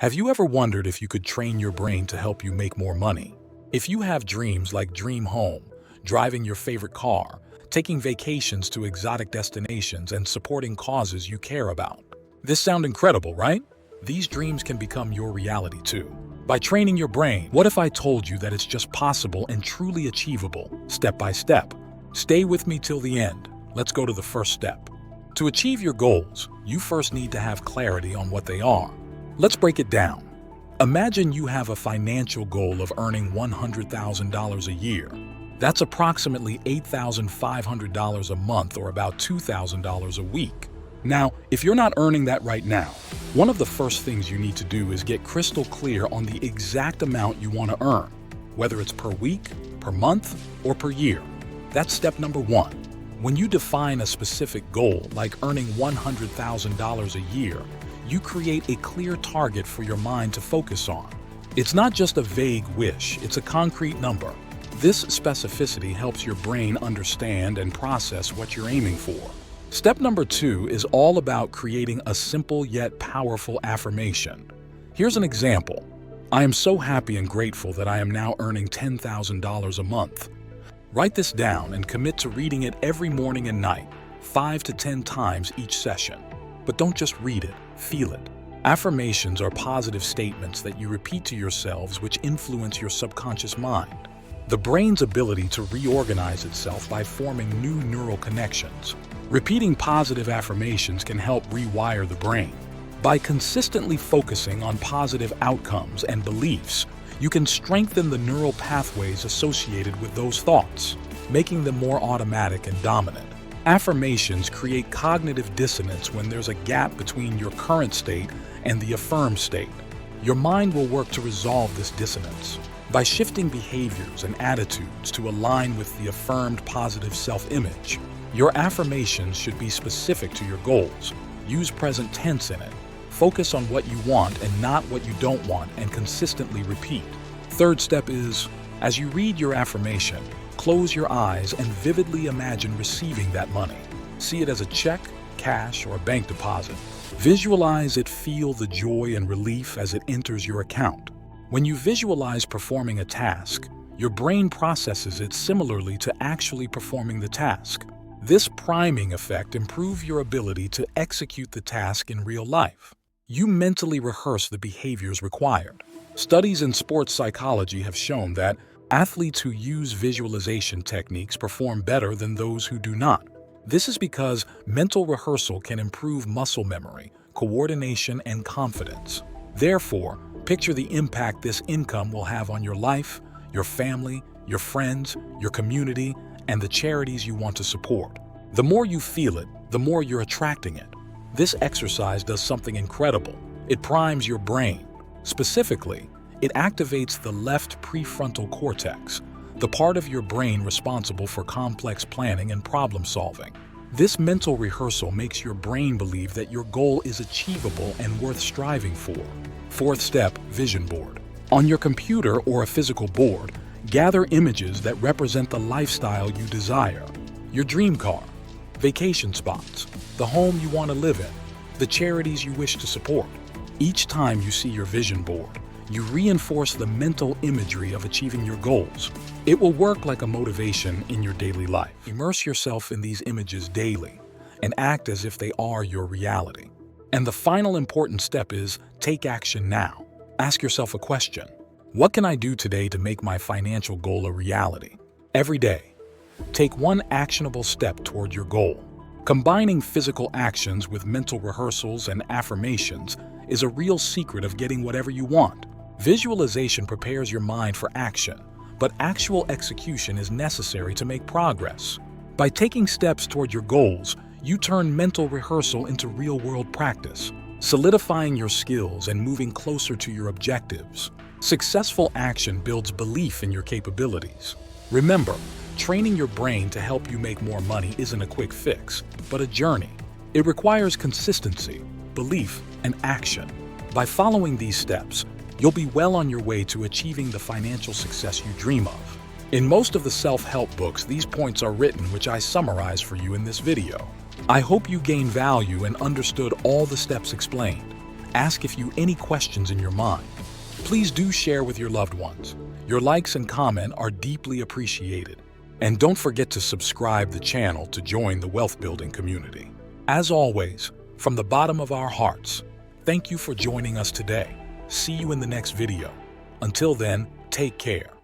Have you ever wondered if you could train your brain to help you make more money? If you have dreams like dream home, driving your favorite car, taking vacations to exotic destinations, and supporting causes you care about. This sounds incredible, right? These dreams can become your reality too. By training your brain, what if I told you that it's just possible and truly achievable, step by step? Stay with me till the end. Let's go to the first step. To achieve your goals, you first need to have clarity on what they are. Let's break it down. Imagine you have a financial goal of earning $100,000 a year. That's approximately $8,500 a month, or about $2,000 a week. Now, if you're not earning that right now, one of the first things you need to do is get crystal clear on the exact amount you want to earn, whether it's per week, per month, or per year. That's step number one. When you define a specific goal, like earning $100,000 a year, you create a clear target for your mind to focus on. It's not just a vague wish, it's a concrete number. This specificity helps your brain understand and process what you're aiming for. Step number two is all about creating a simple yet powerful affirmation. Here's an example. I am so happy and grateful that I am now earning $10,000 a month. Write this down and commit to reading it every morning and night, 5 to 10 times each session. But don't just read it, feel it. Affirmations are positive statements that you repeat to yourselves which influence your subconscious mind. The brain's ability to reorganize itself by forming new neural connections. Repeating positive affirmations can help rewire the brain. By consistently focusing on positive outcomes and beliefs, you can strengthen the neural pathways associated with those thoughts, making them more automatic and dominant. Affirmations create cognitive dissonance when there's a gap between your current state and the affirmed state. Your mind will work to resolve this dissonance. By shifting behaviors and attitudes to align with the affirmed positive self-image, your affirmations should be specific to your goals. Use present tense in it. Focus on what you want and not what you don't want, and consistently repeat. Third step is, as you read your affirmation, close your eyes and vividly imagine receiving that money. See it as a check, cash, or a bank deposit. Visualize it, feel the joy and relief as it enters your account. When you visualize performing a task, your brain processes it similarly to actually performing the task. This priming effect improves your ability to execute the task in real life. You mentally rehearse the behaviors required. Studies in sports psychology have shown that athletes who use visualization techniques perform better than those who do not. This is because mental rehearsal can improve muscle memory, coordination, and confidence. Therefore, picture the impact this income will have on your life, your family, your friends, your community, and the charities you want to support. The more you feel it, the more you're attracting it. This exercise does something incredible. It primes your brain. Specifically, it activates the left prefrontal cortex, the part of your brain responsible for complex planning and problem solving. This mental rehearsal makes your brain believe that your goal is achievable and worth striving for. Fourth step, vision board. On your computer or a physical board, gather images that represent the lifestyle you desire. Your dream car, vacation spots, the home you want to live in, the charities you wish to support. Each time you see your vision board, you reinforce the mental imagery of achieving your goals. It will work like a motivation in your daily life. Immerse yourself in these images daily and act as if they are your reality. And the final important step is take action now. Ask yourself a question. What can I do today to make my financial goal a reality? Every day, take one actionable step toward your goal. Combining physical actions with mental rehearsals and affirmations is a real secret of getting whatever you want. Visualization prepares your mind for action, but actual execution is necessary to make progress. By taking steps toward your goals, you turn mental rehearsal into real-world practice, solidifying your skills and moving closer to your objectives. Successful action builds belief in your capabilities. Remember, training your brain to help you make more money isn't a quick fix, but a journey. It requires consistency, belief, and action. By following these steps, you'll be well on your way to achieving the financial success you dream of. In most of the self-help books, these points are written, which I summarize for you in this video. I hope you gained value and understood all the steps explained. Ask if you any questions in your mind. Please do share with your loved ones. Your likes and comment are deeply appreciated. And don't forget to subscribe the channel to join the wealth building community. As always, from the bottom of our hearts, thank you for joining us today. See you in the next video. Until then, take care.